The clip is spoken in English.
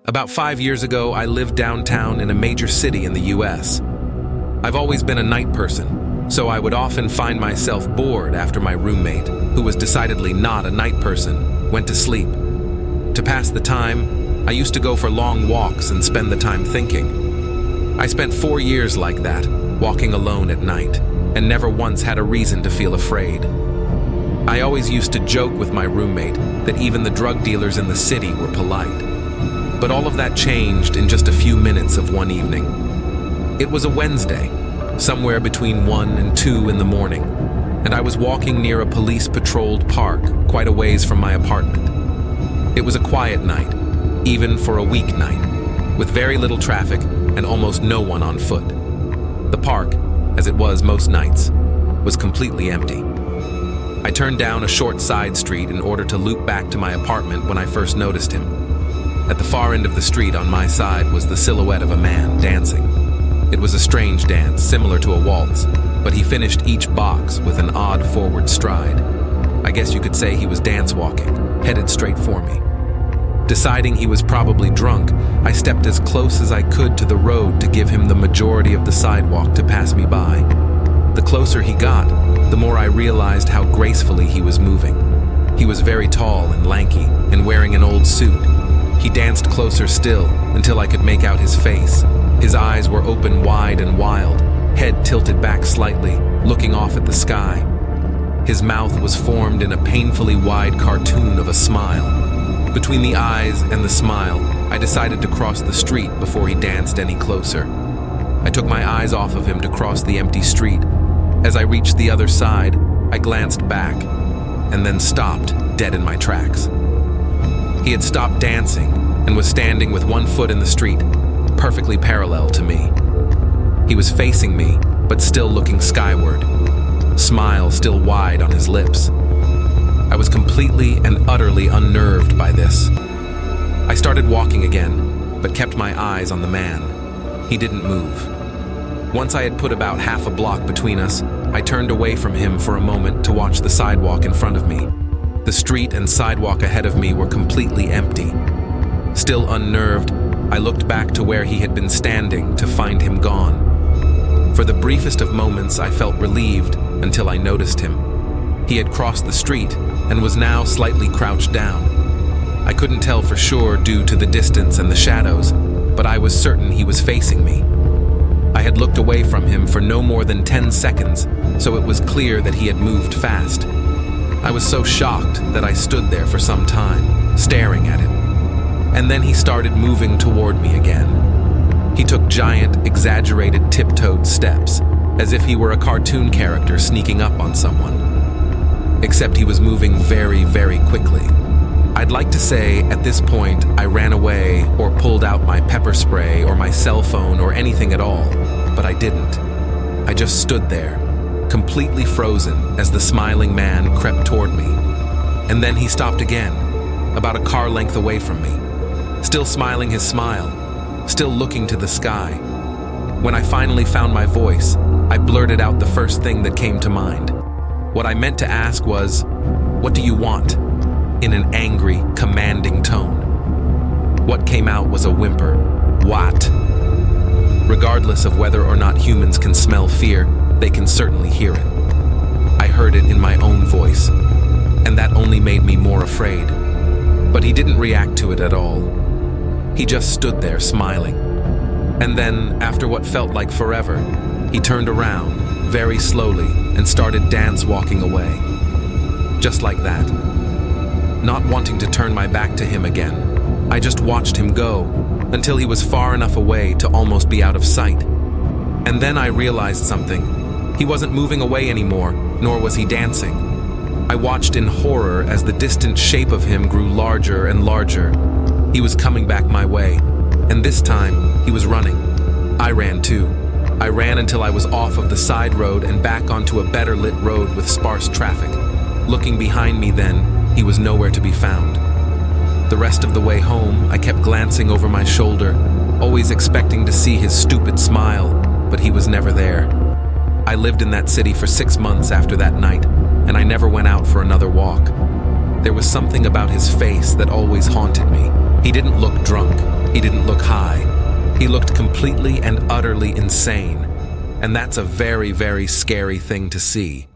About 5 years ago, I lived downtown in a major city in the US. I've always been a night person, so I would often find myself bored after my roommate, who was decidedly not a night person, went to sleep. To pass the time, I used to go for long walks and spend the time thinking. I spent 4 years like that, walking alone at night, and never once had a reason to feel afraid. I always used to joke with my roommate that even the drug dealers in the city were polite. But all of that changed in just a few minutes of one evening. It was a Wednesday, somewhere between 1 and 2 in the morning, and I was walking near a police-patrolled park quite a ways from my apartment. It was a quiet night, even for a weeknight, with very little traffic and almost no one on foot. The park, as it was most nights, was completely empty. I turned down a short side street in order to loop back to my apartment when I first noticed him. At the far end of the street on my side was the silhouette of a man dancing. It was a strange dance, similar to a waltz, but he finished each box with an odd forward stride. I guess you could say he was dance walking, headed straight for me. Deciding he was probably drunk, I stepped as close as I could to the road to give him the majority of the sidewalk to pass me by. The closer he got, the more I realized how gracefully he was moving. He was very tall and lanky and wearing an old suit. He danced closer still until I could make out his face. His eyes were open wide and wild, head tilted back slightly, looking off at the sky. His mouth was formed in a painfully wide cartoon of a smile. Between the eyes and the smile, I decided to cross the street before he danced any closer. I took my eyes off of him to cross the empty street. As I reached the other side, I glanced back, and then stopped, dead in my tracks. He had stopped dancing and was standing with one foot in the street, perfectly parallel to me. He was facing me, but still looking skyward, smile still wide on his lips. I was completely and utterly unnerved by this. I started walking again, but kept my eyes on the man. He didn't move. Once I had put about half a block between us, I turned away from him for a moment to watch the sidewalk in front of me. The street and sidewalk ahead of me were completely empty. Still unnerved, I looked back to where he had been standing to find him gone. For the briefest of moments, I felt relieved until I noticed him. He had crossed the street and was now slightly crouched down. I couldn't tell for sure due to the distance and the shadows, but I was certain he was facing me. I had looked away from him for no more than 10 seconds, so it was clear that he had moved fast. I was so shocked that I stood there for some time, staring at him. And then he started moving toward me again. He took giant, exaggerated, tiptoed steps, as if he were a cartoon character sneaking up on someone. Except he was moving very, very quickly. I'd like to say, at this point, I ran away or pulled out my pepper spray or my cell phone or anything at all, but I didn't. I just stood there, completely frozen as the smiling man crept toward me. And then he stopped again, about a car length away from me, still smiling his smile, still looking to the sky. When I finally found my voice, I blurted out the first thing that came to mind. What I meant to ask was, "What do you want?" in an angry, commanding tone. What came out was a whimper. What? Regardless of whether or not humans can smell fear, they can certainly hear it. I heard it in my own voice, and that only made me more afraid. But he didn't react to it at all. He just stood there smiling. And then, after what felt like forever, he turned around, very slowly, and started dance walking away. Just like that. Not wanting to turn my back to him again, I just watched him go until he was far enough away to almost be out of sight. And then I realized something. He wasn't moving away anymore, nor was he dancing. I watched in horror as the distant shape of him grew larger and larger. He was coming back my way, and this time he was running. I ran too. I ran until I was off of the side road and back onto a better lit road with sparse traffic. Looking behind me then, he was nowhere to be found. The rest of the way home, I kept glancing over my shoulder, always expecting to see his stupid smile, but he was never there. I lived in that city for 6 months after that night, and I never went out for another walk. There was something about his face that always haunted me. He didn't look drunk. He didn't look high. He looked completely and utterly insane. And that's a very, very scary thing to see.